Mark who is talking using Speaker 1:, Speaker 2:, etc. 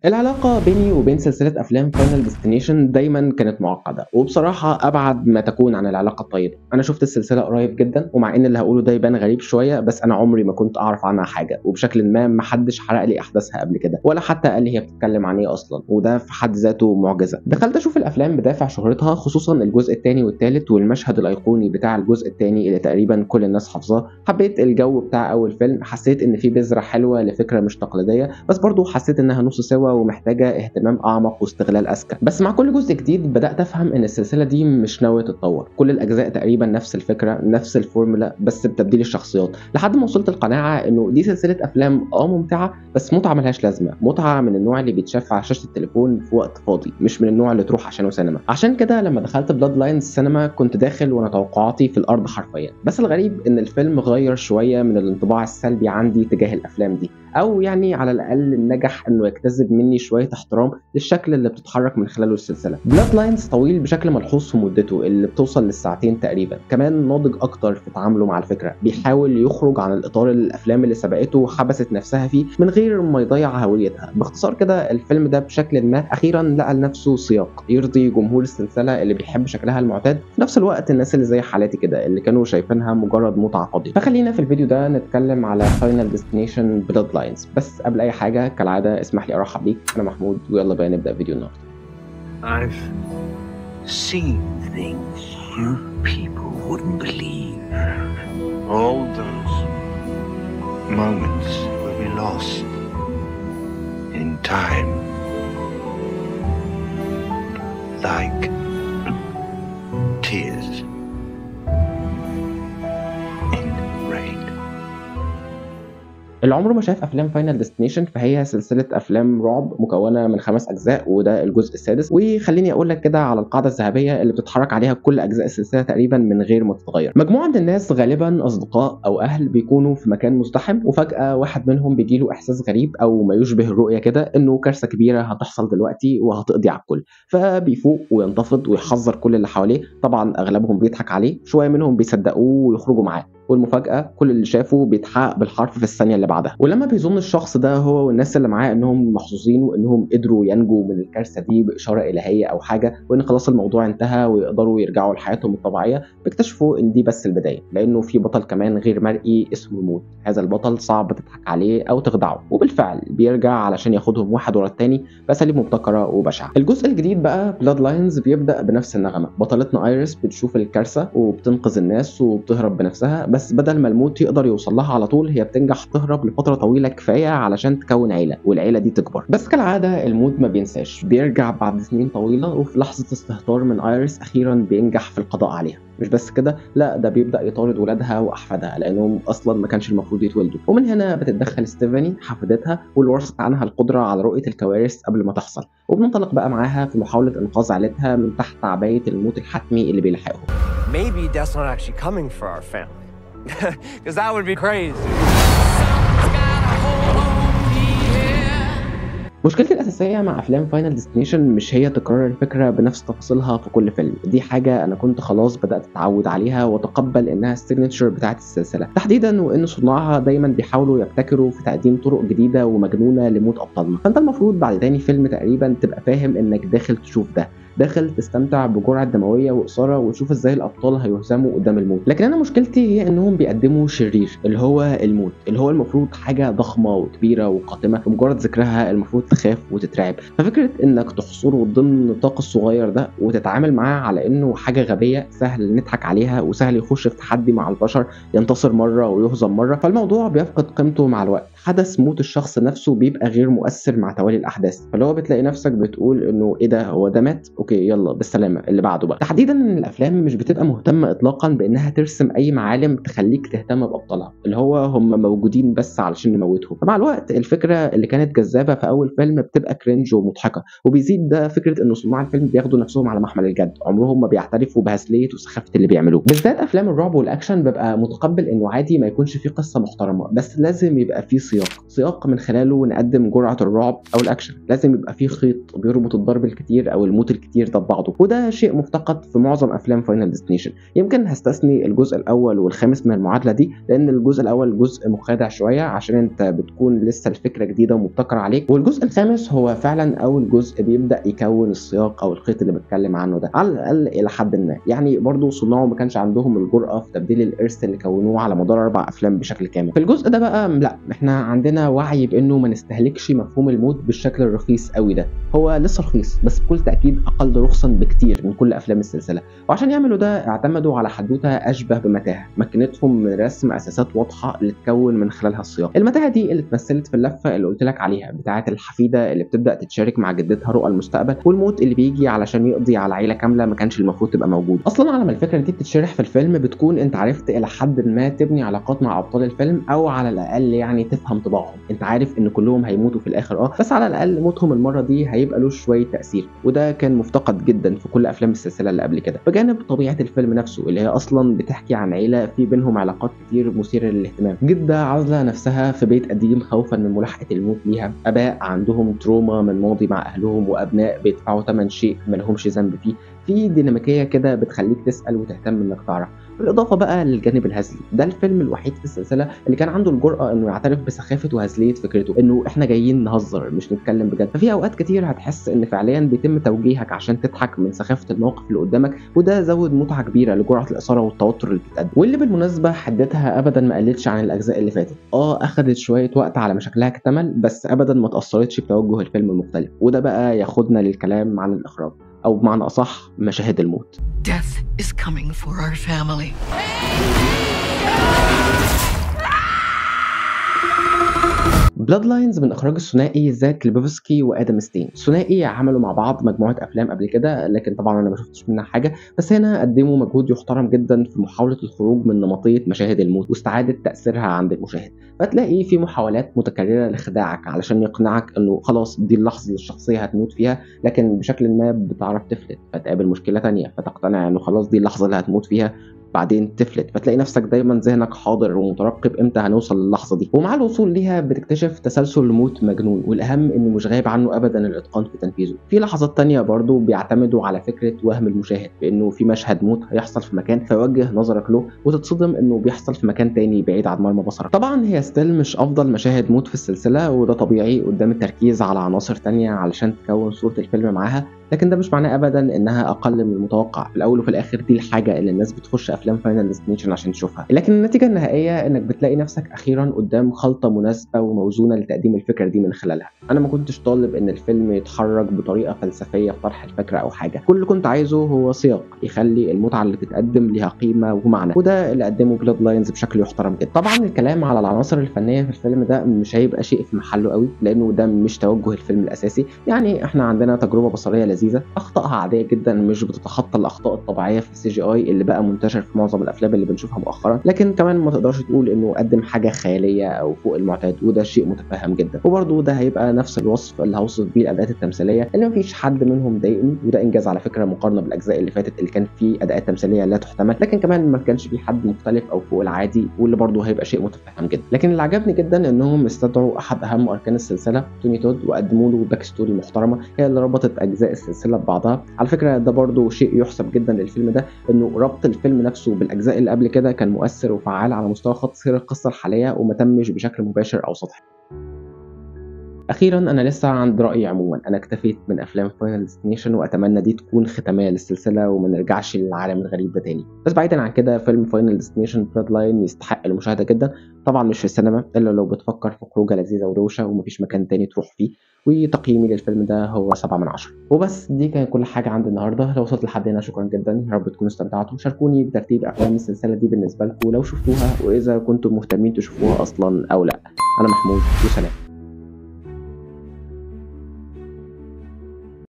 Speaker 1: العلاقة بيني وبين سلسلة أفلام فاينل ديستنيشن دايما كانت معقدة وبصراحة أبعد ما تكون عن العلاقة الطيبة. أنا شفت السلسلة قريب جدا، ومع إن اللي هقوله ده يبان غريب شوية بس أنا عمري ما كنت أعرف عنها حاجة، وبشكل ما محدش حرق لي أحداثها قبل كده ولا حتى قال لي هي بتتكلم عن إيه أصلا، وده في حد ذاته معجزة. دخلت أشوف الأفلام بدافع شهرتها، خصوصا الجزء الثاني والثالث والمشهد الأيقوني بتاع الجزء الثاني اللي تقريبا كل الناس حافظاه. حبيت الجو بتاع أول فيلم، حسيت إن في بذرة حلوة لفكرة مش تقليدية، بس برضو حسيت إنها نص سوا ومحتاجة اهتمام اعمق واستغلال اذكى. بس مع كل جزء جديد بدات افهم ان السلسله دي مش ناويه تتطور، كل الاجزاء تقريبا نفس الفكره نفس الفورمولا بس بتبديل الشخصيات، لحد ما وصلت القناعه انه دي سلسله افلام ممتعه، بس متعه ملهاش لازمه، متعه من النوع اللي بيتشاف على شاشه التليفون في وقت فاضي، مش من النوع اللي تروح عشانه سينما. عشان كده لما دخلت بلاد لاينز السينما كنت داخل وانا توقعاتي في الارض حرفيا، بس الغريب ان الفيلم غير شويه من الانطباع السلبي عندي تجاه الافلام دي، او يعني على الاقل نجح انه يجتذب مني شويه احترام للشكل اللي بتتحرك من خلاله السلسله. بلاد لاينز طويل بشكل ملحوظ في مدته اللي بتوصل للساعتين تقريبا، كمان ناضج اكتر في تعامله مع الفكره، بيحاول يخرج عن الاطار اللي الافلام اللي سبقته حبست نفسها فيه من غير ما يضيع هويتها. باختصار كده الفيلم ده بشكل ما اخيرا لقى لنفسه سياق يرضي جمهور السلسله اللي بيحب شكلها المعتاد، في نفس الوقت الناس اللي زي حالاتي كده اللي كانوا شايفينها مجرد متعه فاضيه. فخلينا في الفيديو ده نتكلم على فاينل ديستنيشن بلاد لاينز، بس قبل اي حاجه كالعاده اسمح لي ارحب بيك، انا محمود ويلا بقى نبدا فيديو النهارده.
Speaker 2: I've seen things you people wouldn't believe. All those moments will be lost in time, like tears in rain.
Speaker 1: اللي عمره ما شاف افلام فاينل ديستنيشن فهي سلسله افلام رعب مكونه من 5 اجزاء وده الجزء السادس، وخليني اقول لك كده على القاعده الذهبيه اللي بتتحرك عليها كل اجزاء السلسله تقريبا من غير ما تتغير. مجموعه من الناس غالبا اصدقاء او اهل بيكونوا في مكان مزدحم، وفجاه واحد منهم بيجيله احساس غريب او ما يشبه الرؤيه كده انه كارثه كبيره هتحصل دلوقتي وهتقضي على الكل، فبيفوق وينتفض ويحذر كل اللي حواليه. طبعا اغلبهم بيضحك عليه، شويه منهم بيصدقوه ويخرجوا معاه، والمفاجأة كل اللي شافه بيتحقق بالحرف في الثانية اللي بعدها. ولما بيظن الشخص ده هو والناس اللي معاه انهم محظوظين وانهم قدروا ينجوا من الكارثة دي بإشارة إلهية او حاجة، وان خلاص الموضوع انتهى ويقدروا يرجعوا لحياتهم الطبيعية، بيكتشفوا ان دي بس البداية، لانه في بطل كمان غير مرئي اسمه الموت. هذا البطل صعب تضحك عليه او تخدعه، وبالفعل بيرجع علشان ياخدهم واحد ورا التاني بأساليب مبتكرة وبشعة. الجزء الجديد بقى بلاد لاينز بيبدأ بنفس النغمة، بطلتنا ايريس بتشوف الكارثة وبتنقذ الناس وبتهرب بنفسها، بس بدل ما الموت يقدر يوصل لها على طول هي بتنجح تهرب لفتره طويله كفايه علشان تكون عيله، والعيله دي تكبر. بس كالعاده الموت ما بينساش، بيرجع بعد سنين طويله وفي لحظه استهتار من ايريس اخيرا بينجح في القضاء عليها. مش بس كده، لا ده بيبدا يطارد ولادها واحفادها لانهم اصلا ما كانش المفروض يتولدوا، ومن هنا بتتدخل ستيفاني حفيدتها واللي ورثت عنها القدره على رؤيه الكوارث قبل ما تحصل، وبننطلق بقى معاها في محاوله انقاذ عائلتها من تحت عبايه الموت الحتمي اللي بيلحقهم.
Speaker 3: Maybe Death's not actually coming for our family. Because that would be crazy.
Speaker 1: مشكلتي الأساسية مع أفلام فاينل ديستنيشن مش هي تكرار الفكرة بنفس تفاصيلها في كل فيلم، دي حاجة أنا كنت خلاص بدأت أتعود عليها وأتقبل إنها السيجنتشر بتاعت السلسلة تحديدا، وإن صناعها دايما بيحاولوا يبتكروا في تقديم طرق جديدة ومجنونة لموت أبطالنا. فأنت المفروض بعد تاني فيلم تقريبا تبقى فاهم إنك داخل تشوف ده، داخل تستمتع بجرعه دمويه واثاره وتشوف ازاي الابطال هيهزموا قدام الموت. لكن انا مشكلتي هي انهم بيقدموا شرير اللي هو الموت، اللي هو المفروض حاجه ضخمه وكبيره وقاتمه ومجرد ذكرها المفروض تخاف وتترعب، ففكره انك تحصره ضمن النطاق الصغير ده وتتعامل معاه على انه حاجه غبيه سهل نضحك عليها وسهل يخش في تحدي مع البشر ينتصر مره ويهزم مره، فالموضوع بيفقد قيمته مع الوقت. حدث موت الشخص نفسه بيبقى غير مؤثر مع توالي الاحداث، فاللي هو بتلاقي نفسك بتقول انه ايه ده، هو ده مات، اوكي يلا بالسلامه اللي بعده بقى. تحديدا ان الافلام مش بتبقى مهتمه اطلاقا بانها ترسم اي معالم تخليك تهتم بابطالها، اللي هو هم موجودين بس علشان نموتهم. فمع الوقت الفكره اللي كانت جذابه في اول فيلم بتبقى كرنج ومضحكه، وبيزيد ده فكره ان صناع الفيلم بياخدوا نفسهم على محمل الجد، عمرهم ما بيعترفوا بهزليه وسخافه اللي بيعملوه. بالذات افلام الرعب والاكشن ببقى متقبل انه عادي ما يكونش فيه قصه محترمه، بس لازم يبقى فيه سياق من خلاله نقدم جرعه الرعب او الاكشن. لازم يبقى فيه خيط بيربط الضرب الكتير او الموت الكتير ده ببعضه، وده شيء مفتقد في معظم افلام فاينل ديستنيشن. يمكن هستثني الجزء الاول والخامس من المعادله دي، لان الجزء الاول جزء مخادع شويه عشان انت بتكون لسه الفكره جديده ومبتكره عليك، والجزء الخامس هو فعلا اول جزء بيبدا يكون السياق او الخيط اللي بتكلم عنه ده على الاقل الى حد ما. يعني برضو صناعه ما كانش عندهم الجرأه في تبديل الارث اللي كونوه على مدار 4 افلام بشكل كامل. في الجزء ده بقى لا، احنا عندنا وعي بانه ما نستهلكش مفهوم الموت بالشكل الرخيص قوي ده. هو لسه رخيص بس بكل تاكيد اقل رخصا بكتير من كل افلام السلسله، وعشان يعملوا ده اعتمدوا على حدوته اشبه بمتاهه مكنتهم من رسم اساسات واضحه اللي تكون من خلالها السياق. المتاهه دي اللي اتمثلت في اللفه اللي قلت لك عليها بتاعه الحفيده اللي بتبدا تتشارك مع جدتها رؤى المستقبل، والموت اللي بيجي علشان يقضي على عيله كامله ما كانش المفروض تبقى موجود اصلا. على ما الفكره دي بتتشرح في الفيلم بتكون انت عرفت الى حد ما تبني علاقات مع ابطال الفيلم، او على الاقل يعني تفهم طباعهم. انت عارف ان كلهم هيموتوا في الاخر بس على الاقل موتهم المره دي هيبقى له شويه تاثير، وده كان مفتقد جدا في كل افلام السلسله اللي قبل كده. بجانب طبيعه الفيلم نفسه اللي هي اصلا بتحكي عن عيله في بينهم علاقات كتير مثيره للاهتمام. جده عازله نفسها في بيت قديم خوفا من ملاحقه الموت ليها، اباء عندهم تروما من ماضي مع اهلهم، وابناء بيدفعوا ثمن شيء ما لهمش ذنب فيه. في ديناميكيه كده بتخليك تسال وتهتم انك تعرف. بالاضافه بقى للجانب الهزلي، ده الفيلم الوحيد في السلسله اللي كان عنده الجرأه انه يعترف بسخافه وهزليه فكرته، انه احنا جايين نهزر مش نتكلم بجد. ففي اوقات كتير هتحس ان فعليا بيتم توجيهك عشان تضحك من سخافه الموقف اللي قدامك، وده زود متعه كبيره لجرعه الاثاره والتوتر اللي بتتقدم، واللي بالمناسبه حدتها ابدا ما قلتش عن الاجزاء اللي فاتت. اخدت شويه وقت على ما شكلها اكتمل، بس ابدا ما تاثرتش بتوجه الفيلم المختلف. وده بقى ياخدنا للكلام عن الاخراج، او بمعنى اصح مشاهد الموت.
Speaker 4: Death is coming for our family.
Speaker 1: بلاد لاينز من اخراج الثنائي زاك ليبوفسكي وادم ستين. الثنائي عملوا مع بعض مجموعه افلام قبل كده، لكن طبعا انا ما شفتش منها حاجه، بس هنا قدموا مجهود يحترم جدا في محاوله الخروج من نمطيه مشاهد الموت واستعاده تاثيرها عند المشاهد. فتلاقي في محاولات متكرره لخداعك علشان يقنعك انه خلاص دي اللحظه اللي الشخصيه هتموت فيها، لكن بشكل ما بتعرف تفلت فتقابل مشكله ثانيه فتقتنع انه خلاص دي اللحظه اللي هتموت فيها، بعدين تفلت فتلاقي نفسك دايما ذهنك حاضر ومترقب امتى هنوصل للحظه دي. ومع الوصول ليها بتكتشف تسلسل موت مجنون، والاهم انه مش غايب عنه ابدا الاتقان في تنفيذه. في لحظات تانية برضو بيعتمدوا على فكره وهم المشاهد، بانه في مشهد موت هيحصل في مكان فيوجه نظرك له وتتصدم انه بيحصل في مكان تاني بعيد عن مرمى بصرك. طبعا هي ستيل مش افضل مشاهد موت في السلسله، وده طبيعي قدام التركيز على عناصر تانية علشان تكون صوره الفيلم معاها، لكن ده مش معناه ابدا انها اقل من المتوقع. في الاول وفي الاخر دي الحاجه اللي الناس بتخش افلام فاينل ديستنيشن عشان تشوفها، لكن النتيجه النهائيه انك بتلاقي نفسك اخيرا قدام خلطه مناسبه وموزونه لتقديم الفكره دي من خلالها. انا ما كنتش طالب ان الفيلم يتحرك بطريقه فلسفيه في طرح الفكره او حاجه، كل اللي كنت عايزه هو سياق يخلي المتعه اللي تتقدم ليها قيمه ومعنى، وده اللي قدمه بلاد لاينز بشكل يحترم جدا. طبعا الكلام على العناصر الفنيه في الفيلم ده مش هيبقى شيء في محله قوي، لانه ده مش توجه الفيلم الاساسي. يعني احنا عندنا تجربه بصريه لذيذه، اخطائها عاديه جدا مش بتتخطى الاخطاء الطبيعيه في السي جي اي اللي بقى منتشر في معظم الافلام اللي بنشوفها مؤخرا، لكن كمان ما تقدرش تقول انه قدم حاجه خياليه او فوق المعتاد، وده شيء متفهم جدا. وبرضه ده هيبقى نفس الوصف اللي هوصف بيه الاداءات التمثيليه، اللي مفيش حد منهم ضايقني، وده انجاز على فكره مقارنه بالاجزاء اللي فاتت اللي كان فيه اداءات تمثيليه لا تحتمل، لكن كمان ما كانش في حد مختلف او فوق العادي، واللي برضه هيبقى شيء متفهم جدا. لكن اللي عجبني جدا انهم استدعوا احد اهم اركان السلسله توني تود وقدموا له باك ستوري محترمه هي اللي ربطت اجزاء السلسله ببعضها. على فكره ده برضه شيء يحسب جدا للفيلم ده، انه ربط الفيلم نفسه بالاجزاء اللي قبل كده كان مؤثر وفعال على مستوى خط سير القصه الحاليه، وما تمش بشكل مباشر او سطحي. اخيرا انا لسه عند رايي عموما، انا اكتفيت من افلام فاينل ديستنيشن واتمنى دي تكون ختاميه للسلسله وما نرجعش للعالم الغريب ده تاني. بس بعيدا عن كده فيلم فاينل ديستنيشن بلاد لاين يستحق المشاهده جدا، طبعا مش في السينما الا لو بتفكر في خروجه لذيذه وروشه ومفيش مكان تاني تروح فيه، وتقييمي للفيلم ده هو 7 من 10. وبس دي كانت كل حاجه عندي النهارده. لو وصلت لحد هنا شكرا جدا، يا رب تكونوا استمتعتوا. شاركوني بترتيب افلام السلسله دي بالنسبه لكم لو شفتوها، واذا كنتم مهتمين تشوفوها اصلا او لا. انا محمود وسلام.